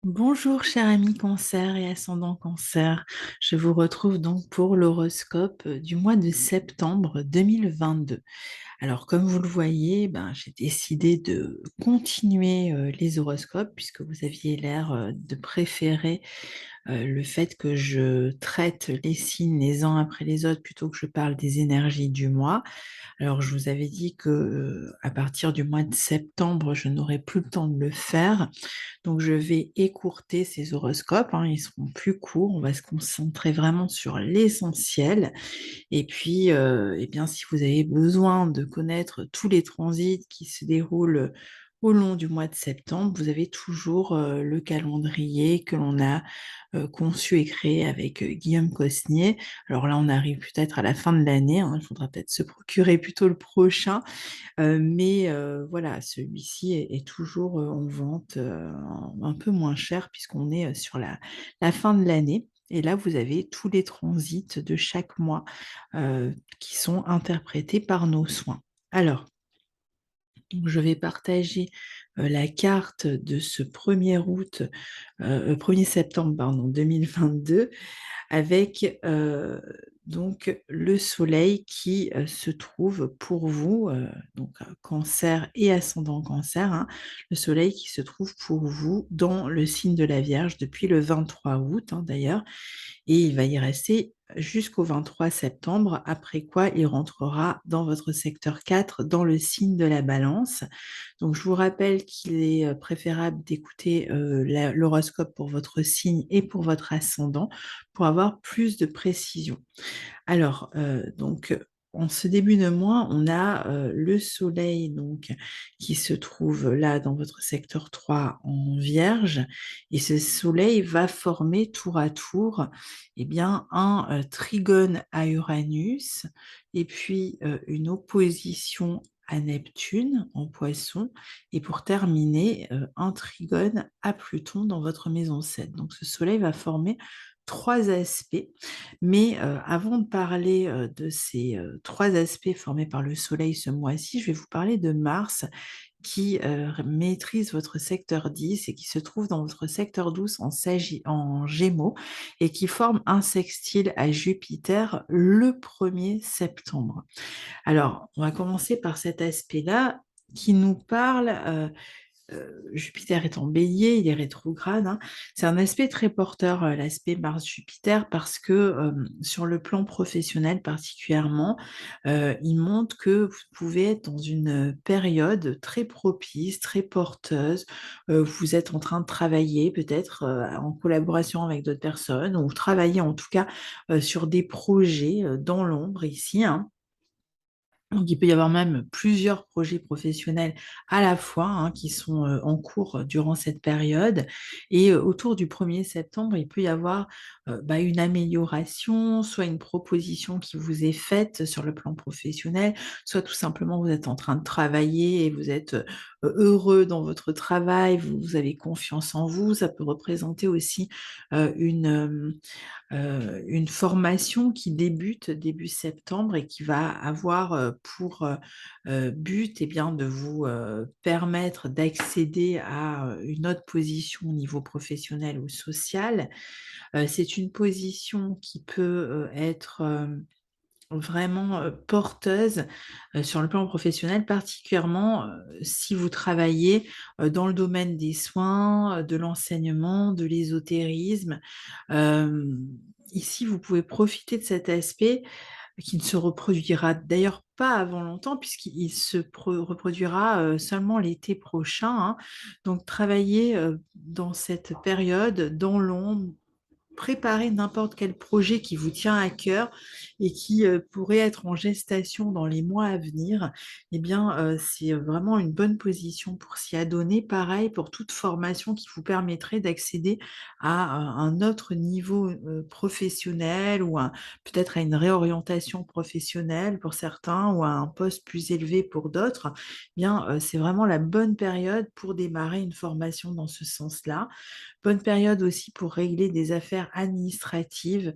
Bonjour cher ami Cancer et ascendant Cancer, je vous retrouve donc pour l'horoscope du mois de septembre 2022. Alors comme vous le voyez, j'ai décidé de continuer les horoscopes puisque vous aviez l'air de préférer le fait que je traite les signes les uns après les autres plutôt que je parle des énergies du mois. Alors, je vous avais dit que à partir du mois de septembre, je n'aurai plus le temps de le faire. Donc, je vais écourter ces horoscopes, hein, ils seront plus courts. On va se concentrer vraiment sur l'essentiel. Et puis, eh bien, si vous avez besoin de connaître tous les transits qui se déroulent au long du mois de septembre, vous avez toujours le calendrier que l'on a conçu et créé avec Guillaume Cosnier. Alors là, on arrive peut-être à la fin de l'année, hein, il faudra peut-être se procurer plutôt le prochain, mais voilà, celui-ci est toujours en vente un peu moins cher puisqu'on est sur la fin de l'année. Et là, vous avez tous les transits de chaque mois qui sont interprétés par nos soins. Alors, donc je vais partager la carte de ce 1er août, 1er septembre, pardon, 2022 avec donc le soleil qui se trouve pour vous, donc Cancer et ascendant Cancer, hein, le soleil qui se trouve pour vous dans le signe de la Vierge depuis le 23 août, hein, d'ailleurs, et il va y rester jusqu'au 23 septembre, après quoi il rentrera dans votre secteur 4, dans le signe de la Balance. Donc je vous rappelle qu'il est préférable d'écouter l'horoscope pour votre signe et pour votre ascendant pour avoir plus de précision. Alors, donc, en ce début de mois, on a le soleil donc, qui se trouve là dans votre secteur 3 en Vierge, et ce soleil va former tour à tour eh bien, un trigone à Uranus, et puis une opposition à Neptune en Poisson, et pour terminer, un trigone à Pluton dans votre maison 7. Donc ce soleil va former trois aspects, mais avant de parler de ces trois aspects formés par le soleil ce mois-ci, je vais vous parler de Mars qui maîtrise votre secteur 10 et qui se trouve dans votre secteur 12 en Gémeaux et qui forme un sextile à Jupiter le 1er septembre. Alors, on va commencer par cet aspect-là qui nous parle Jupiter est en Bélier, il est rétrograde, hein. C'est un aspect très porteur, l'aspect Mars-Jupiter, parce que sur le plan professionnel particulièrement, il montre que vous pouvez être dans une période très propice, très porteuse. Vous êtes en train de travailler peut-être en collaboration avec d'autres personnes, ou travailler en tout cas sur des projets dans l'ombre ici, hein. Donc, il peut y avoir même plusieurs projets professionnels à la fois, hein, qui sont en cours durant cette période. Et autour du 1er septembre, il peut y avoir une amélioration, soit une proposition qui vous est faite sur le plan professionnel, soit tout simplement vous êtes en train de travailler et vous êtes heureux dans votre travail, vous avez confiance en vous. Ça peut représenter aussi une formation qui débute début septembre et qui va avoir pour but, eh bien, de vous permettre d'accéder à une autre position au niveau professionnel ou social. C'est une position qui peut être vraiment porteuse sur le plan professionnel, particulièrement si vous travaillez dans le domaine des soins, de l'enseignement, de l'ésotérisme. Ici, vous pouvez profiter de cet aspect qui ne se reproduira d'ailleurs pas avant longtemps, puisqu'il se reproduira seulement l'été prochain, hein. Donc, travailler dans cette période, dans l'ombre, préparer n'importe quel projet qui vous tient à cœur et qui pourrait être en gestation dans les mois à venir, eh bien, c'est vraiment une bonne position pour s'y adonner. Pareil pour toute formation qui vous permettrait d'accéder à un autre niveau professionnel, ou peut-être à une réorientation professionnelle pour certains, ou à un poste plus élevé pour d'autres. Eh bien, c'est vraiment la bonne période pour démarrer une formation dans ce sens-là. Bonne période aussi pour régler des affaires administratives,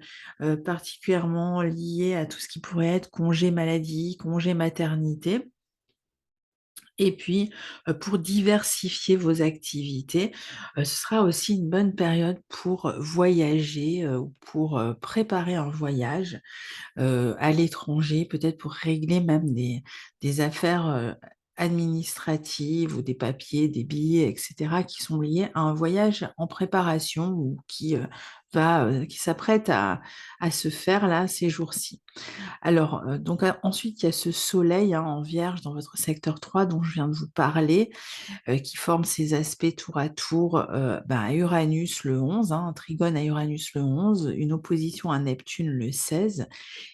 particulièrement liées à tout ce qui pourrait être congé maladie, congé maternité. Et puis, pour diversifier vos activités, ce sera aussi une bonne période pour voyager, ou pour, préparer un voyage, à l'étranger, peut-être pour régler même des affaires, administratives ou des papiers, des billets et cetera qui sont liés à un voyage en préparation ou qui s'apprête à se faire là, ces jours-ci. Alors, donc, ensuite, il y a ce soleil, hein, en Vierge dans votre secteur 3 dont je viens de vous parler, qui forme ces aspects tour à tour, à Uranus le 11, hein, un trigone à Uranus le 11, une opposition à Neptune le 16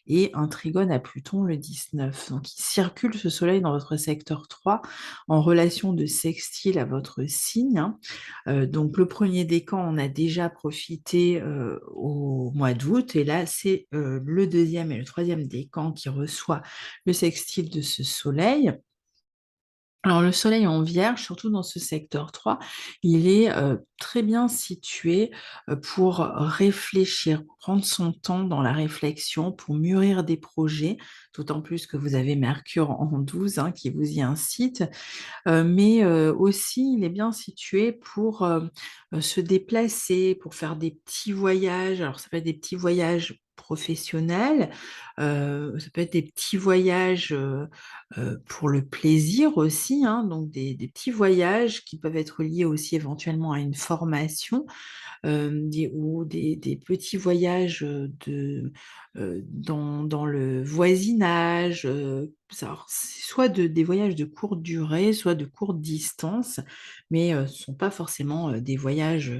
et un trigone à Pluton le 19. Donc il circule ce soleil dans votre secteur 3 en relation de sextile à votre signe, hein. Donc le premier décan, on a déjà profité, au mois d'août et là c'est, le deuxième et le troisième décan qui reçoit le sextile de ce soleil. Alors le soleil en Vierge, surtout dans ce secteur 3, il est, très bien situé, pour réfléchir, pour prendre son temps dans la réflexion, pour mûrir des projets, d'autant plus que vous avez Mercure en 12, hein, qui vous y incite. Mais aussi il est bien situé pour, se déplacer, pour faire des petits voyages. Alors ça peut être des petits voyages professionnels, ça peut être des petits voyages, pour le plaisir aussi, hein, donc des petits voyages qui peuvent être liés aussi éventuellement à une formation, des petits voyages, dans le voisinage, alors c'est soit des voyages de courte durée, soit de courte distance, mais ce ne sont pas forcément, des voyages,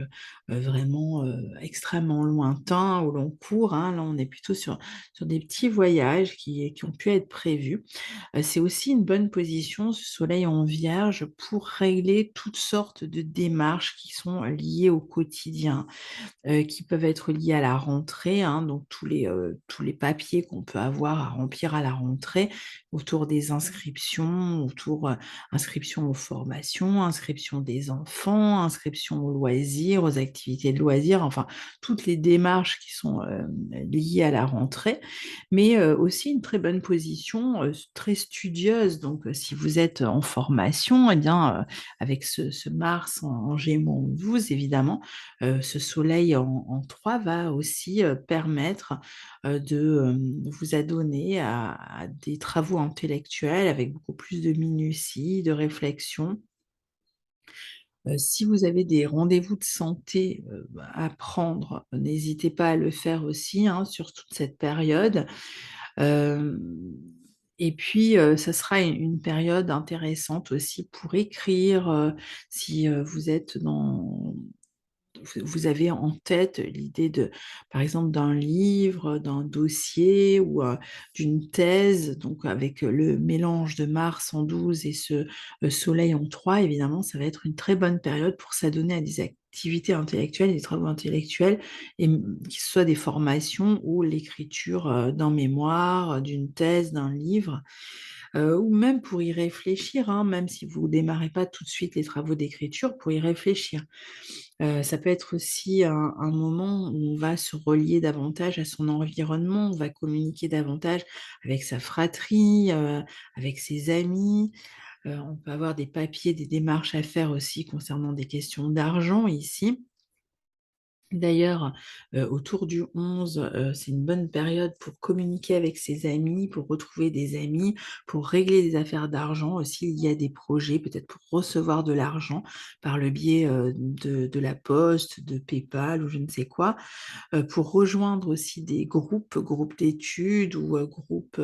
vraiment, extrêmement lointains où l'on court, hein. Là, on est plutôt sur des petits voyages qui ont pu être prévus. C'est aussi une bonne position, ce soleil en Vierge, pour régler toutes sortes de démarches qui sont liées au quotidien, qui peuvent être liés à la rentrée, hein, donc tous les papiers qu'on peut avoir à remplir à la rentrée, autour des inscriptions, inscription aux formations, inscription des enfants, inscription aux loisirs, aux activités de loisirs, enfin toutes les démarches qui sont, liées à la rentrée, mais aussi une très bonne position, très studieuse. Donc si vous êtes en formation, eh bien, avec ce Mars en Gémeaux en 12 évidemment, ce soleil en 3 va aussi, permettre, vous adonner à des travaux intellectuels avec beaucoup plus de minutie, de réflexion. Si vous avez des rendez-vous de santé, à prendre, n'hésitez pas à le faire aussi, hein, sur toute cette période. Hem et puis, ça sera une période intéressante aussi pour écrire, si, vous êtes dans vous avez en tête l'idée par exemple, d'un livre, d'un dossier ou, d'une thèse, donc avec, le mélange de Mars en 12 et ce, Soleil en 3, évidemment, ça va être une très bonne période pour s'adonner à des activités intellectuelles, des travaux intellectuels et que ce soit des formations ou l'écriture, d'un mémoire, d'une thèse, d'un livre, ou même pour y réfléchir, hein, même si vous ne démarrez pas tout de suite les travaux d'écriture, pour y réfléchir. Ça peut être aussi un moment où on va se relier davantage à son environnement, on va communiquer davantage avec sa fratrie, avec ses amis. On peut avoir des papiers, des démarches à faire aussi concernant des questions d'argent ici. D'ailleurs, autour du 11, c'est une bonne période pour communiquer avec ses amis, pour retrouver des amis, pour régler des affaires d'argent aussi. Il y a des projets, peut-être pour recevoir de l'argent par le biais, de la poste, de PayPal ou je ne sais quoi, pour rejoindre aussi des groupes d'études ou, groupes,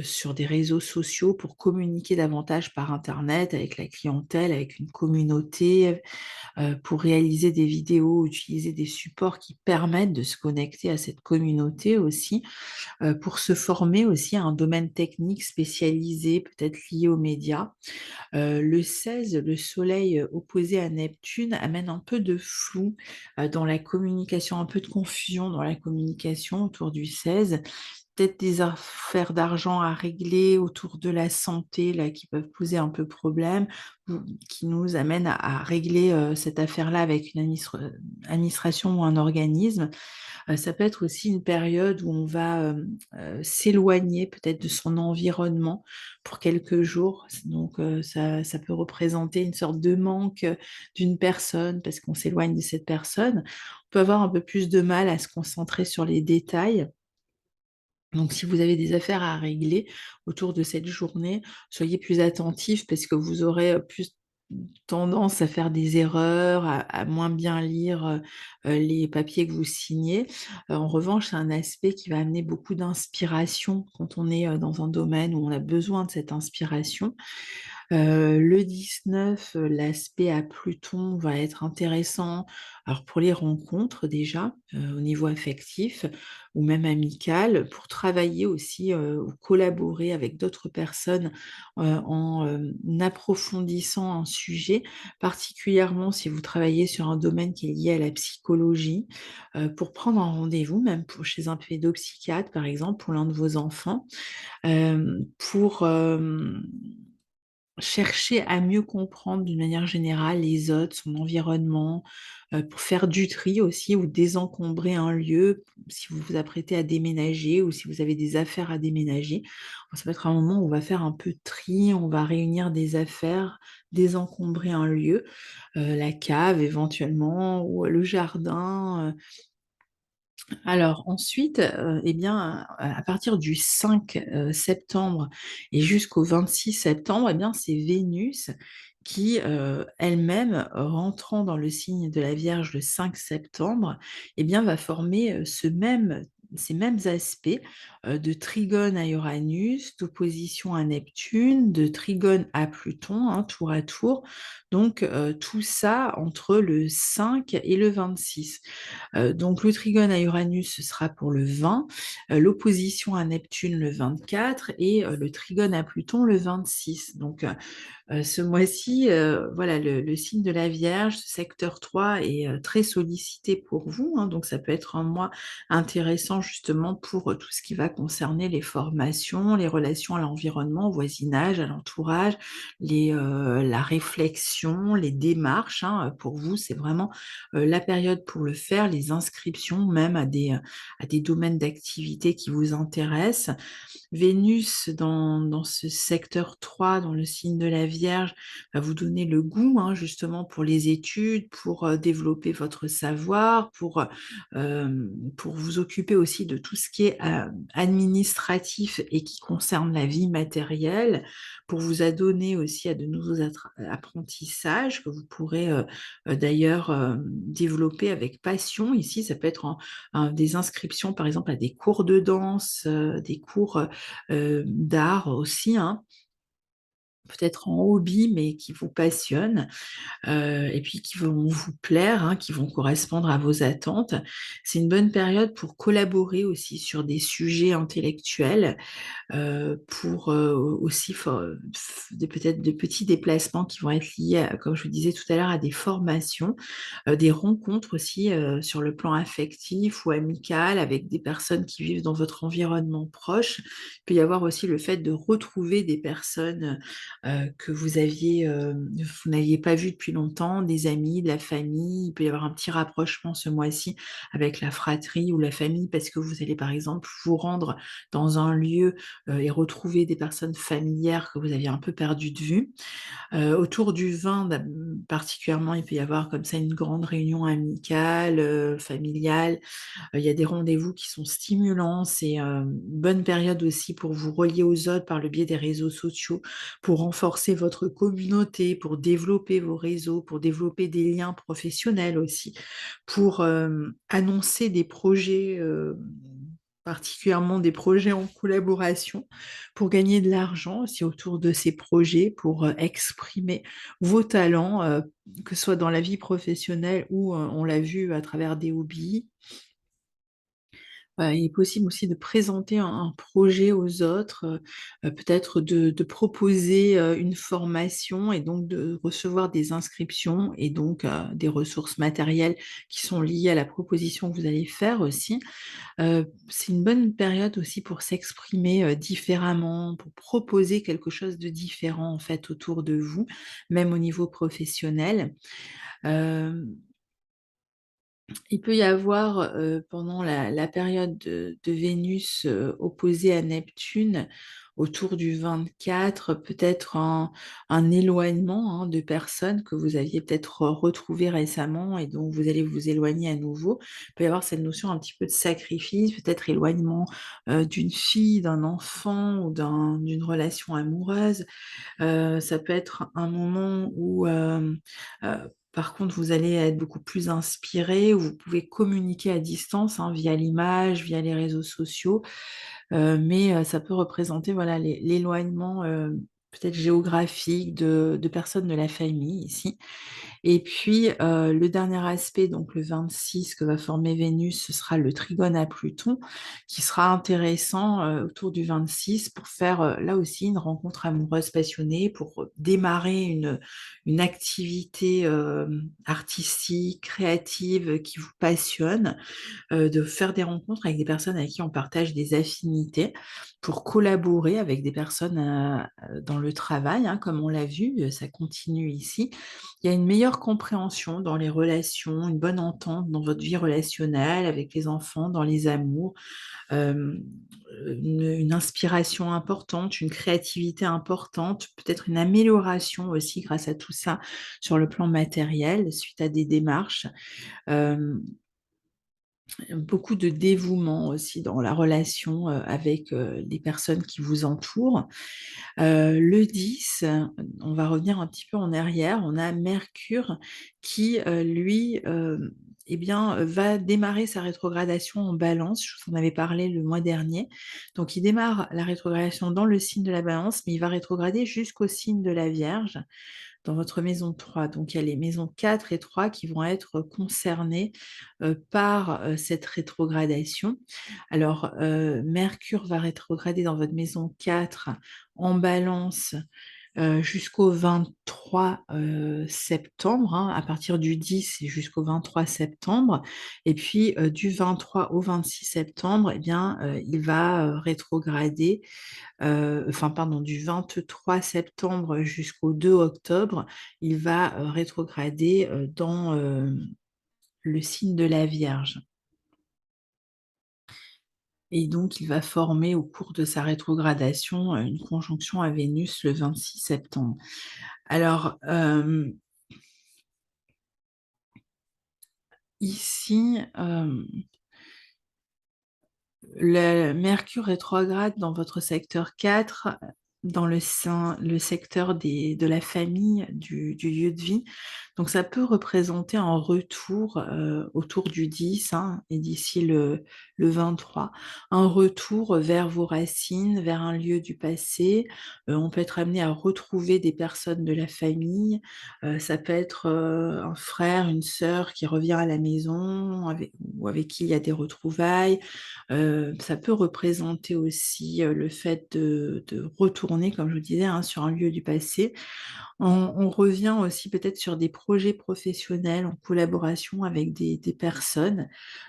sur des réseaux sociaux pour communiquer davantage par internet avec la clientèle, avec une communauté, pour réaliser des vidéos, utiliser des supports qui permettent de se connecter à cette communauté aussi, pour se former aussi à un domaine technique spécialisé, peut-être lié aux médias. Le 16, le soleil, opposé à Neptune amène un peu de flou, dans la communication, un peu de confusion dans la communication autour du 16 peut-être des affaires d'argent à régler autour de la santé là, qui peuvent poser un peu problème, qui nous amènent à régler cette affaire-là avec une administration ou un organisme. Ça peut être aussi une période où on va s'éloigner peut-être de son environnement pour quelques jours. Donc ça peut représenter une sorte de manque d'une personne parce qu'on s'éloigne de cette personne. On peut avoir un peu plus de mal à se concentrer sur les détails. Donc, si vous avez des affaires à régler autour de cette journée, soyez plus attentifs parce que vous aurez plus tendance à faire des erreurs, à moins bien lire les papiers que vous signez. En revanche, c'est un aspect qui va amener beaucoup d'inspiration quand on est dans un domaine où on a besoin de cette inspiration. Le 19, l'aspect à Pluton va être intéressant. Alors pour les rencontres déjà, au niveau affectif ou même amical, pour travailler aussi ou collaborer avec d'autres personnes en approfondissant un sujet, particulièrement si vous travaillez sur un domaine qui est lié à la psychologie, pour prendre un rendez-vous, même chez un pédopsychiatre par exemple, pour l'un de vos enfants, pour chercher à mieux comprendre d'une manière générale les autres, son environnement, pour faire du tri aussi ou désencombrer un lieu, si vous vous apprêtez à déménager ou si vous avez des affaires à déménager. Ça peut être un moment où on va faire un peu de tri, on va réunir des affaires, désencombrer un lieu, la cave éventuellement ou le jardin. Alors ensuite, eh bien, à partir du 5 septembre et jusqu'au 26 septembre, eh bien, c'est Vénus qui, elle-même, rentrant dans le signe de la Vierge le 5 septembre, eh bien, va former, ces mêmes aspects, de trigone à Uranus, d'opposition à Neptune, de trigone à Pluton, hein, tour à tour. Donc, tout ça entre le 5 et le 26. Donc le trigone à Uranus, ce sera pour le 20, l'opposition à Neptune le 24 et le trigone à Pluton le 26. Donc ce mois-ci, voilà, le signe de la Vierge, ce secteur 3 est très sollicité pour vous, hein, donc ça peut être un mois intéressant justement pour tout ce qui va concerner les formations, les relations à l'environnement, au voisinage, à l'entourage, la réflexion, les démarches, hein. Pour vous, c'est vraiment la période pour le faire, les inscriptions même à des domaines d'activité qui vous intéressent. Vénus dans ce secteur 3, dans le signe de la Vierge, va vous donner le goût, hein, justement pour les études, pour développer votre savoir, pour vous occuper aussi de tout ce qui est administratif et qui concerne la vie matérielle, pour vous adonner aussi à de nouveaux apprentissages que vous pourrez d'ailleurs développer avec passion. Ici, ça peut être des inscriptions, par exemple, à des cours de danse, des cours d'art aussi, hein, peut-être en hobby, mais qui vous passionnent et puis qui vont vous plaire, hein, qui vont correspondre à vos attentes. C'est une bonne période pour collaborer aussi sur des sujets intellectuels, pour aussi peut-être de petits déplacements qui vont être liés, comme je vous disais tout à l'heure, à des formations, des rencontres aussi sur le plan affectif ou amical avec des personnes qui vivent dans votre environnement proche. Il peut y avoir aussi le fait de retrouver des personnes que vous n'aviez pas vues depuis longtemps, des amis, de la famille. Il peut y avoir un petit rapprochement ce mois-ci avec la fratrie ou la famille parce que vous allez par exemple vous rendre dans un lieu et retrouver des personnes familières que vous aviez un peu perdues de vue. Autour du vin, particulièrement, il peut y avoir comme ça une grande réunion amicale, familiale. Il y a des rendez-vous qui sont stimulants. C'est une bonne période aussi pour vous relier aux autres par le biais des réseaux sociaux, pour renforcer votre communauté, pour développer vos réseaux, pour développer des liens professionnels aussi, pour annoncer des projets, particulièrement des projets en collaboration, pour gagner de l'argent aussi autour de ces projets, pour exprimer vos talents, que ce soit dans la vie professionnelle ou on l'a vu à travers des hobbies. Il est possible aussi de présenter un projet aux autres, peut-être de proposer, une formation et donc de recevoir des inscriptions et donc des ressources matérielles qui sont liées à la proposition que vous allez faire aussi. C'est une bonne période aussi pour s'exprimer, différemment, pour proposer quelque chose de différent, en fait, autour de vous, même au niveau professionnel. Hem Il peut y avoir, pendant la période de Vénus, opposée à Neptune, autour du 24, peut-être un éloignement, hein, de personnes que vous aviez peut-être retrouvées récemment et dont vous allez vous éloigner à nouveau. Il peut y avoir cette notion un petit peu de sacrifice, peut-être éloignement, d'une fille, d'un enfant ou d'une relation amoureuse. Ça peut être un moment où, par contre, vous allez être beaucoup plus inspiré, où vous pouvez communiquer à distance, hein, via l'image, via les réseaux sociaux, mais ça peut représenter, voilà, l'éloignement, peut-être géographique de personnes de la famille ici. Et puis, le dernier aspect, donc le 26 que va former Vénus, ce sera le trigone à Pluton, qui sera intéressant, autour du 26 pour faire, là aussi une rencontre amoureuse passionnée, pour démarrer une activité, artistique, créative, qui vous passionne, de faire des rencontres avec des personnes avec qui on partage des affinités, pour collaborer avec des personnes, dans le travail, hein, comme on l'a vu, ça continue ici. Il y a une meilleure compréhension dans les relations, une bonne entente dans votre vie relationnelle, avec les enfants, dans les amours, hem, une inspiration importante, une créativité importante, peut-être une amélioration aussi grâce à tout ça sur le plan matériel, suite à des démarches. Hem Beaucoup de dévouement aussi dans la relation, avec, les personnes qui vous entourent. Le 10, on va revenir un petit peu en arrière, on a Mercure qui, lui, eh bien, va démarrer sa rétrogradation en Balance. Je vous en avais parlé le mois dernier. Donc il démarre la rétrogradation dans le signe de la Balance, mais il va rétrograder jusqu'au signe de la Vierge dans votre maison 3. Donc il y a les maisons 4 et 3 qui vont être concernées, par, cette rétrogradation. Alors, Mercure va rétrograder dans votre maison 4 en Balance, jusqu'au 23, septembre, hein, à partir du 10 et jusqu'au 23 septembre et puis, du 23 au 26 septembre eh bien, il va, rétrograder, enfin pardon, du 23 septembre jusqu'au 2 octobre, il va, rétrograder, dans, le signe de la Vierge et donc il va former au cours de sa rétrogradation, une conjonction à Vénus le 26 septembre. Alors, ici, le Mercure rétrograde dans votre secteur 4, dans le secteur de la famille, du lieu de vie. Donc ça peut représenter un retour, autour du 10, hein, et d'ici le 23, un retour vers vos racines, vers un lieu du passé. On peut être amené à retrouver des personnes de la famille, ça peut être, un frère, une sœur qui revient à la maison avec qui il y a des retrouvailles. Ça peut représenter aussi, le fait de retourner, comme je vous disais, hein, sur un lieu du passé. On revient aussi peut-être sur des projets professionnels en collaboration avec des personnes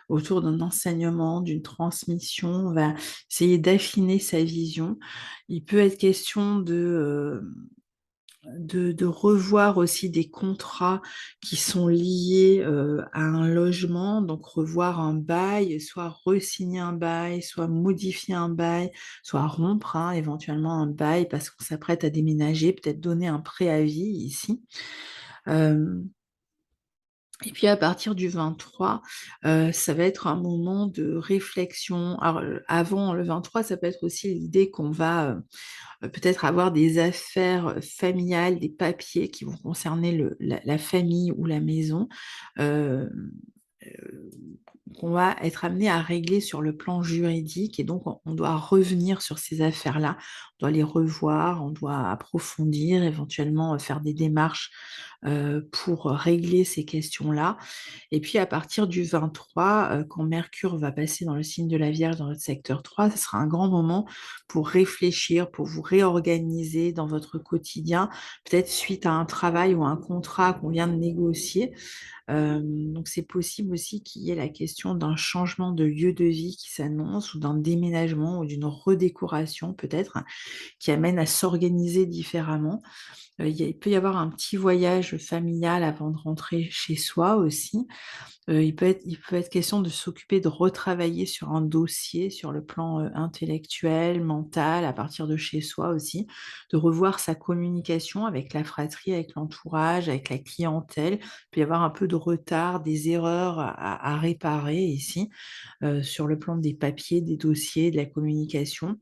autour d'un enseignement, d'une transmission. On va essayer d'affiner sa vision. Il peut être question de revoir aussi des contrats qui sont liés, à un logement, donc revoir un bail, soit re-signer un bail, soit modifier un bail, soit rompre, hein, éventuellement un bail parce qu'on s'apprête à déménager, peut-être donner un préavis ici. Hem Et puis à partir du 23, ça va être un moment de réflexion. Alors, avant le 23, ça peut être aussi l'idée qu'on va, peut-être avoir des affaires, familiales, des papiers qui vont concerner la famille ou la maison, hem, heu, qu'on va être amené à régler sur le plan juridique et donc on doit revenir sur ces affaires-là. On doit les revoir, on doit approfondir, éventuellement, faire des démarches, pour régler ces questions-là. Et puis à partir du 23, quand Mercure va passer dans le signe de la Vierge dans votre secteur 3, ce sera un grand moment pour réfléchir, pour vous réorganiser dans votre quotidien, peut-être suite à un travail ou un contrat qu'on vient de négocier. Donc c'est possible aussi qu'il y ait la question d'un changement de lieu de vie qui s'annonce ou d'un déménagement ou d'une redécoration peut-être, qui amène à s'organiser différemment. Il peut y avoir un petit voyage familial avant de rentrer chez soi aussi. Il peut être question de s'occuper de retravailler sur un dossier sur le plan, intellectuel, mental, à partir de chez soi aussi, de revoir sa communication avec la fratrie, avec l'entourage, avec la clientèle. Il peut y avoir un peu de retard, des erreurs à réparer ici, sur le plan des papiers, des dossiers, de la communication.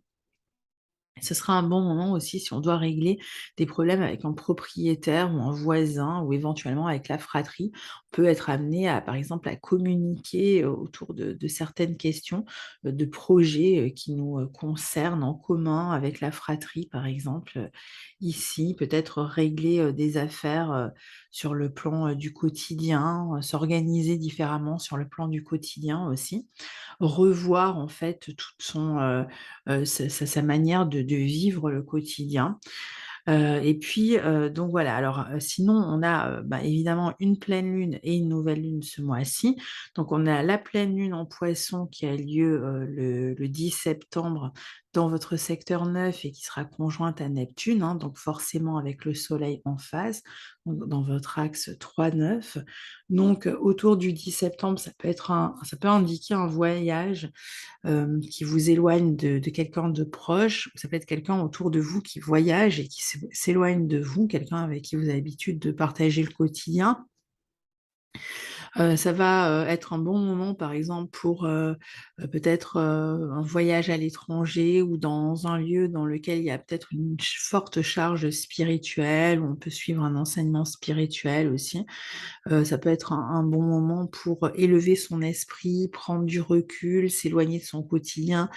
Ce sera un bon moment aussi si on doit régler des problèmes avec un propriétaire ou un voisin ou éventuellement avec la fratrie. On peut être amené à, par exemple, à communiquer, autour de certaines questions, de projets, qui nous, concernent en commun avec la fratrie, par exemple, ici. Peut-être régler, des affaires, sur le plan, du quotidien, s'organiser différemment sur le plan du quotidien aussi. Revoir en fait toute sa manière de vivre le quotidien. Et puis, donc voilà, alors, sinon on a, évidemment une pleine lune et une nouvelle lune ce mois-ci. Donc on a la pleine lune en Poissons qui a lieu, le 10 septembre dans votre secteur 9 et qui sera conjointe à Neptune, hein, donc forcément avec le soleil en phase, donc dans votre axe 3-9. Donc, autour du 10 septembre, ça peut indiquer un voyage, qui vous éloigne de quelqu'un de proche. Ça peut être quelqu'un autour de vous qui voyage et qui s'éloigne de vous, quelqu'un avec qui vous avez l'habitude de partager le quotidien. Ça va, être un bon moment, par exemple, pour, peut-être, un voyage à l'étranger ou dans un lieu dans lequel il y a peut-être une forte charge spirituelle, où on peut suivre un enseignement spirituel aussi. Ça peut être un bon moment pour élever son esprit, prendre du recul, s'éloigner de son quotidien,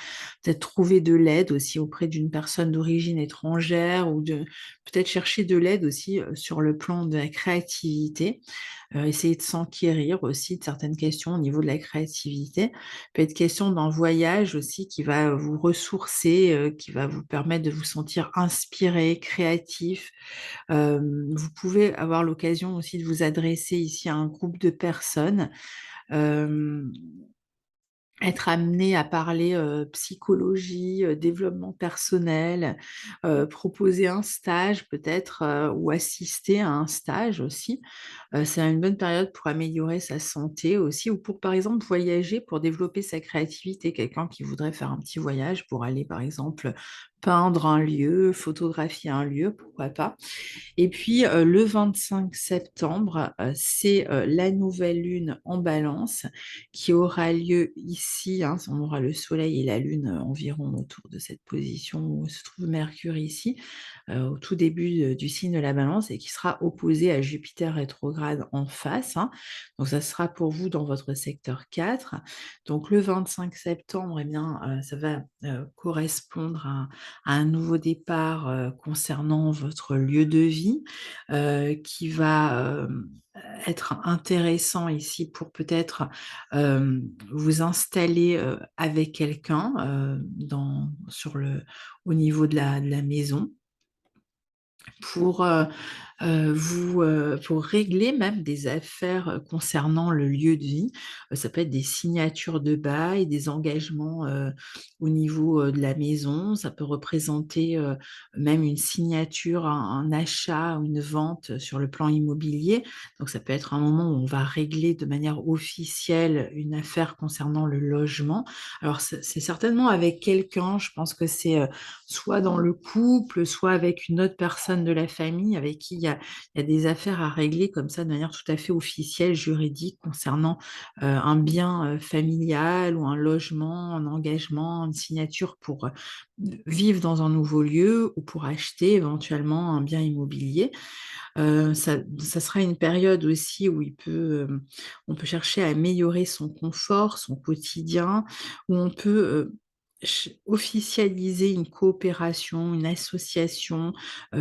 peut-être trouver de l'aide aussi auprès d'une personne d'origine étrangère ou peut-être chercher de l'aide aussi, sur le plan de la créativité. Essayer de s'enquérir aussi de certaines questions au niveau de la créativité. Peut être question d'un voyage aussi qui va vous ressourcer, qui va vous permettre de vous sentir inspiré, créatif. Vous pouvez avoir l'occasion aussi de vous adresser ici à un groupe de personnes, hem être amené à parler, psychologie, développement personnel, proposer un stage peut-être, ou assister à un stage aussi. C'est une bonne période pour améliorer sa santé aussi ou pour, par exemple, voyager pour développer sa créativité. Quelqu'un qui voudrait faire un petit voyage pour aller, par exemple, peindre un lieu, photographier un lieu, pourquoi pas? Et puis, le 25 septembre, c'est, la nouvelle lune en Balance qui aura lieu ici, hein, on aura le soleil et la lune, environ autour de cette position où se trouve Mercure ici, au tout début, du signe de la Balance et qui sera opposé à Jupiter rétrograde en face, hein. Donc ça sera pour vous dans votre secteur 4. Donc le 25 septembre, eh bien, ça va, correspondre à un nouveau départ, concernant votre lieu de vie, qui va, être intéressant ici pour peut-être, vous installer, avec quelqu'un, au niveau de la maison pour, pour régler même des affaires, concernant le lieu de vie. Ça peut être des signatures de bail, des engagements, au niveau, de la maison. Ça peut représenter, même une signature, un achat ou une vente sur le plan immobilier. Donc ça peut être un moment où on va régler de manière officielle une affaire concernant le logement. Alors c'est certainement avec quelqu'un, je pense que c'est, soit dans le couple, soit avec une autre personne de la famille avec qui il y a des affaires à régler comme ça de manière tout à fait officielle, juridique concernant, un bien, familial ou un logement, un engagement, une signature pour, vivre dans un nouveau lieu ou pour acheter éventuellement un bien immobilier. Ça sera une période aussi où on peut chercher à améliorer son confort, son quotidien, où on peut, officialiser une coopération, une association,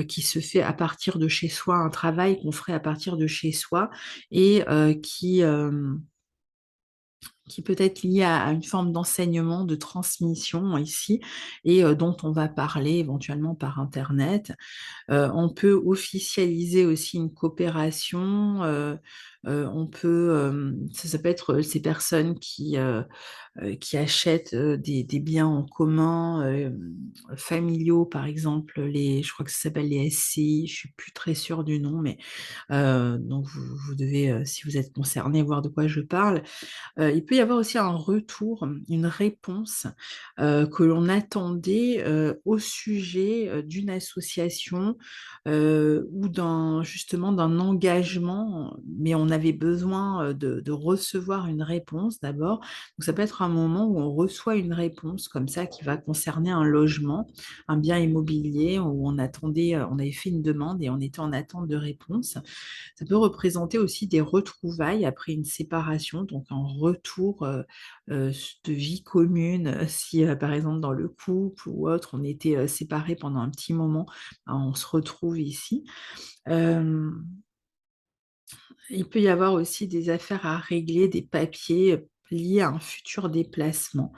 qui se fait à partir de chez soi, un travail qu'on ferait à partir de chez soi et qui peut être lié à une forme d'enseignement, de transmission ici et dont on va parler éventuellement par internet. On peut officialiser aussi une coopération, on peut, ça peut être, ces personnes qui achètent, des biens en commun, familiaux, par exemple, je crois que ça s'appelle les SCI, je suis plus très sûre du nom, mais donc vous devez, si vous êtes concerné, voir de quoi je parle. Il peut y avoir aussi un retour, une réponse, que l'on attendait, au sujet, d'une association, ou d'un engagement, mais on avait besoin, de recevoir une réponse d'abord. Donc ça peut être un moment où on reçoit une réponse comme ça qui va concerner un logement, un bien immobilier où on attendait, on avait fait une demande et on était en attente de réponse. Ça peut représenter aussi des retrouvailles après une séparation, donc un retour, de vie commune, si, par exemple dans le couple ou autre, on était, séparés pendant un petit moment, ben, on se retrouve ici. Hem, il peut y avoir aussi des affaires à régler, des papiers, liés à un futur déplacement.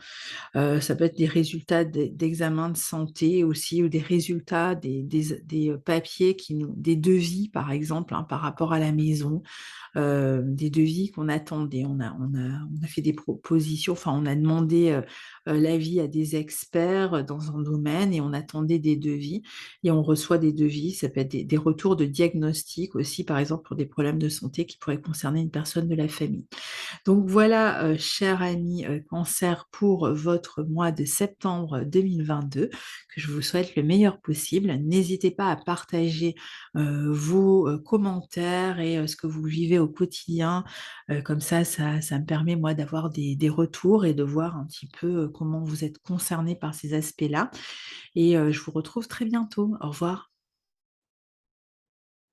Ça peut être des résultats d'examens de santé aussi ou des résultats des papiers des devis par exemple, hein, par rapport à la maison, des devis qu'on attendait. On a fait des propositions, enfin on a demandé, l'avis à des experts, dans un domaine et on attendait des devis et on reçoit des devis. Ça peut être des retours de diagnostic aussi, par exemple pour des problèmes de santé qui pourraient concerner une personne de la famille. Donc voilà, cher ami, Cancer, pour votre mois de septembre 2022, que je vous souhaite le meilleur possible. N'hésitez pas à partager, vos, commentaires et ce que vous vivez au quotidien, comme ça me permet moi d'avoir des retours et de voir un petit peu, comment vous êtes concernés par ces aspects-là et je vous retrouve très bientôt. Au revoir.